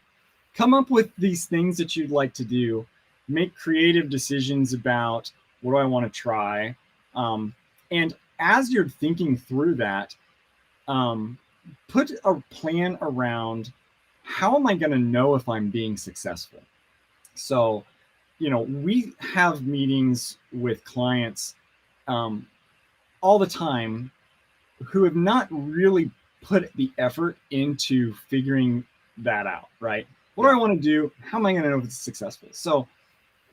come up with these things that you'd like to do, make creative decisions about what do I want to try. And as you're thinking through that, um, put a plan around how am I going to know if I'm being successful? So, we have meetings with clients um, all the time who have not really put the effort into figuring that out, right? What do
Yeah.
I want to do? How am I going to know if it's successful? So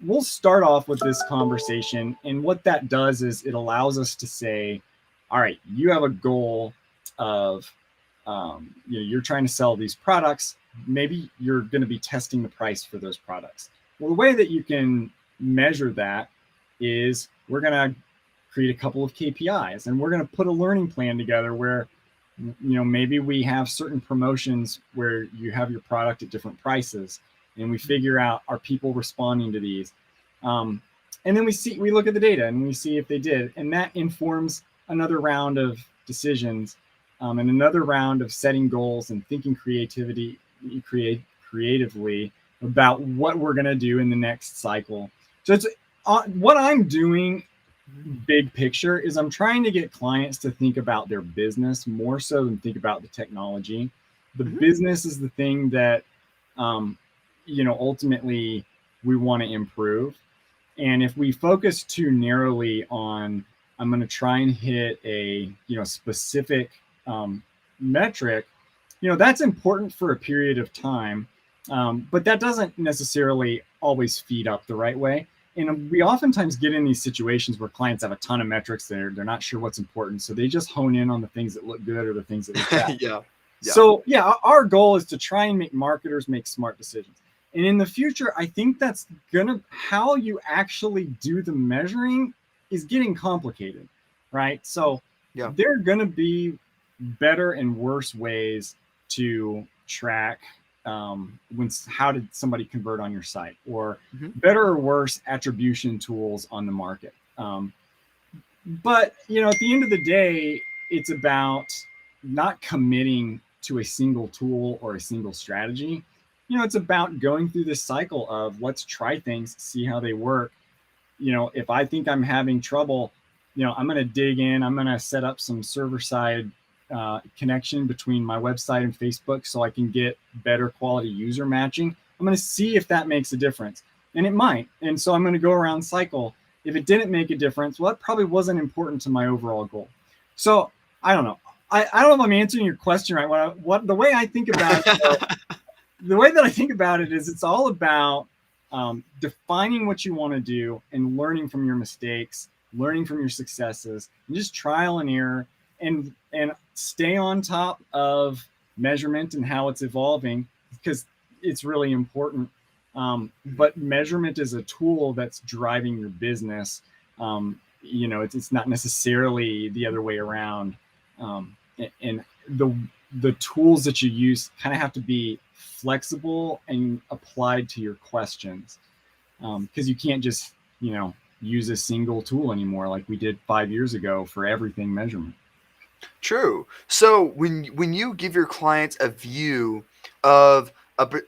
we'll start off with this conversation. And what that does is it allows us to say, all right, you have a goal of, you're trying to sell these products. Maybe you're going to be testing the price for those products. Well, the way that you can measure that is we're going to create a couple of KPIs and we're going to put a learning plan together where maybe we have certain promotions where you have your product at different prices and we figure out are people responding to these, and then we look at the data and we see if they did, and that informs another round of decisions, and another round of setting goals and thinking creatively about what we're going to do in the next cycle. So it's what I'm doing
Mhm.
big picture is I'm trying to get clients to think about their business more so than think about the technology. The
Mhm.
business is the thing that, um, ultimately we want to improve. And if we focus too narrowly on, I'm going to try and hit a, specific metric, that's important for a period of time. But that doesn't necessarily always feed up the right way. And we oftentimes get in these situations where clients have a ton of metrics. They're not sure what's important. So they just hone in on the things that look good or the things that look bad.
Yeah. Yeah.
So yeah, our goal is to try and make marketers make smart decisions. And in the future, I think that's how you actually do the measuring is getting complicated, right? So
Yeah.
there are gonna be better and worse ways to track, how did somebody convert on your site, or
Mhm.
better or worse attribution tools on the market. But at the end of the day, it's about not committing to a single tool or a single strategy. It's about going through this cycle of let's try things, see how they work. If I think I'm having trouble, I'm going to dig in. I'm going to set up some server side connection between my website and Facebook so I can get better quality user matching. I'm going to see if that makes a difference. And it might. And so I'm going to go around cycle. If it didn't make a difference, well, it probably wasn't important to my overall goal. So I don't know. I don't know if I'm answering your question right. What the way I think about it, though, the way that I think about it is it's all about defining what you want to do and learning from your mistakes, learning from your successes, and just trial and error, and stay on top of measurement and how it's evolving because it's really important. But measurement is a tool that's driving your business. It's not necessarily the other way around. And the tools that you use kind of have to be flexible and applied to your questions, because you can't just use a single tool anymore like we did 5 years ago for everything measurement.
True. So when you give your clients a view of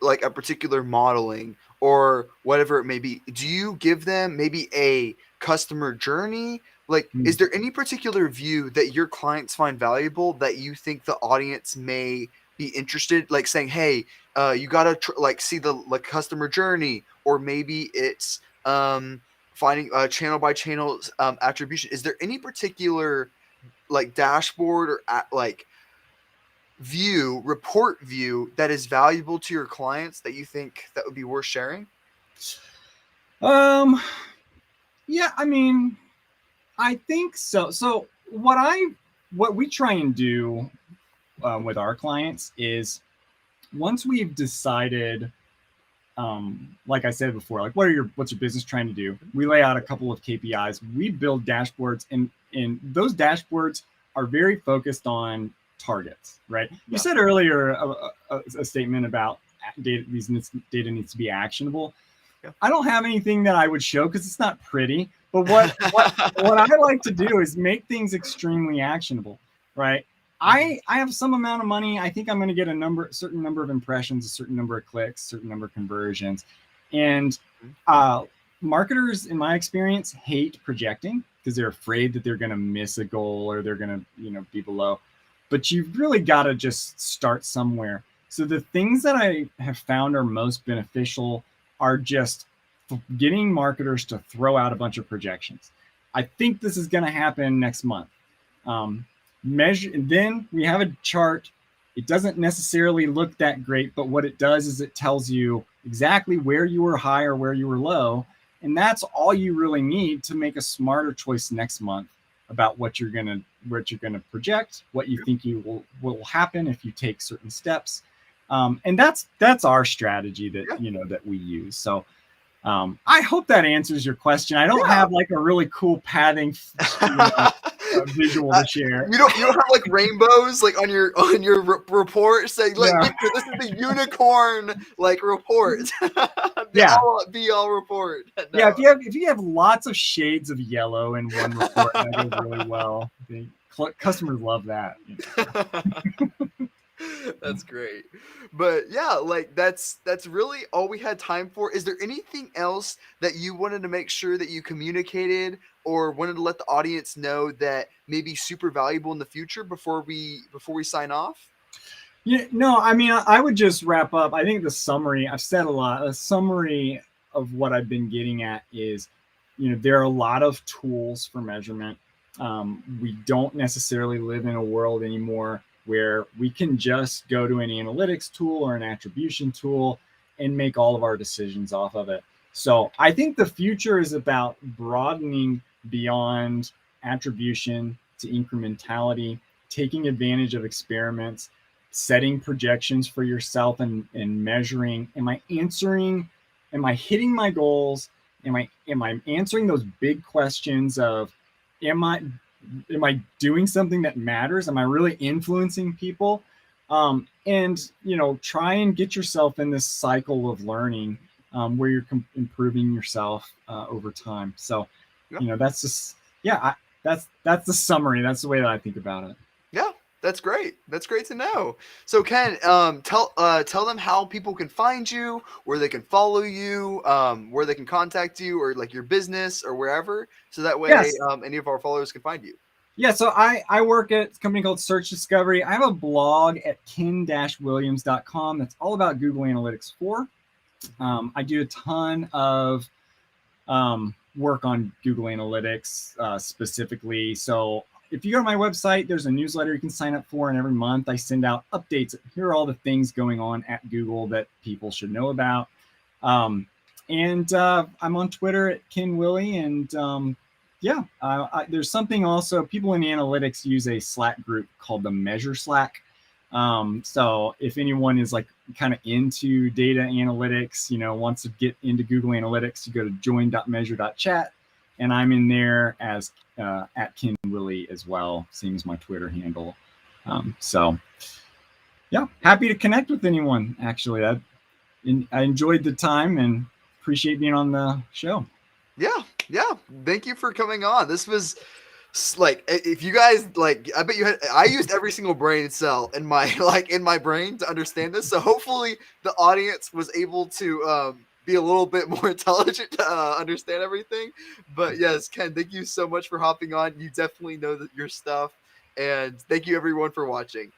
like a particular modeling or whatever it may be, do you give them maybe a customer journey? Like, is
Mm.
there any particular view that your clients find valuable that you think the audience may be interested? Like saying, hey, you gotta like see the like customer journey, or maybe it's finding channel by channel attribution. Is there any particular like dashboard or like report view that is valuable to your clients that you think that would be worth sharing?
Yeah, I mean, I think so. So what we try and do with our clients is once we've decided, like I said before, like what's your business trying to do? We lay out a couple of KPIs. We build dashboards, and those dashboards are very focused on targets, right? Yeah. You said earlier a statement about data needs to be actionable. Yeah. I don't have anything that I would show because it's not pretty. But what I like to do is make things extremely actionable, right? I have some amount of money. I think I'm going to get a certain number of impressions, a certain number of clicks, a certain number of conversions. And marketers, in my experience, hate projecting because they're afraid that they're going to miss a goal or they're going to, be below. But you've really got to just start somewhere. So the things that I have found are most beneficial are just getting marketers to throw out a bunch of projections. I think this is going to happen next month. Measure, and then we have a chart. It doesn't necessarily look that great, but what it does is it tells you exactly where you were high or where you were low. And that's all you really need to make a smarter choice next month about what you're gonna project, what you think will happen if you take certain steps. And that's our strategy that that we use. So I hope that answers your question. I don't have like a really cool padding visual to share.
You don't have like rainbows like on your report saying like this is the unicorn like report. Be all report. No.
Yeah, if you have lots of shades of yellow in one report, that goes really well. Customers love that.
That's great. But yeah, like that's really all we had time for. Is there anything else that you wanted to make sure that you communicated or wanted to let the audience know that may be super valuable in the future before we sign off?
Yeah, no, I mean, I would just wrap up. I think the summary, I've said a lot. A summary of what I've been getting at is, there are a lot of tools for measurement. We don't necessarily live in a world anymore where we can just go to an analytics tool or an attribution tool and make all of our decisions off of it. So I think the future is about broadening beyond attribution to incrementality, taking advantage of experiments, setting projections for yourself and measuring, am I hitting my goals? Am I answering those big questions of, am I doing something that matters? Am I really influencing people? And try and get yourself in this cycle of learning where you're improving yourself over time. So, that's just, that's the summary. That's the way that I think about it.
Yeah, that's great. That's great to know. So Ken, tell them how people can find you, where they can follow you, where they can contact you, or like your business or wherever. So that way, any of our followers can find you.
Yeah, so I work at a company called Search Discovery. I have a blog at ken-williams.com that's all about Google Analytics 4. I do a ton of work on Google Analytics specifically. So if you go to my website, there's a newsletter you can sign up for, and every month I send out updates. Here are all the things going on at Google that people should know about. And I'm on Twitter at Ken Willie, and there's something also, people in analytics use a Slack group called the Measure Slack. So if anyone is like kind of into data analytics, wants to get into Google Analytics, you go to join.measure.chat, and I'm in there as at Ken Willie as well, same as my Twitter handle. Happy to connect with anyone. Actually, I enjoyed the time and appreciate being on the show.
Yeah. Thank you for coming on. This was like, if you guys like, I bet I used every single brain cell in my brain to understand this. So hopefully the audience was able to be a little bit more intelligent to understand everything. But yes, Ken, thank you so much for hopping on. You definitely know your stuff. And thank you everyone for watching.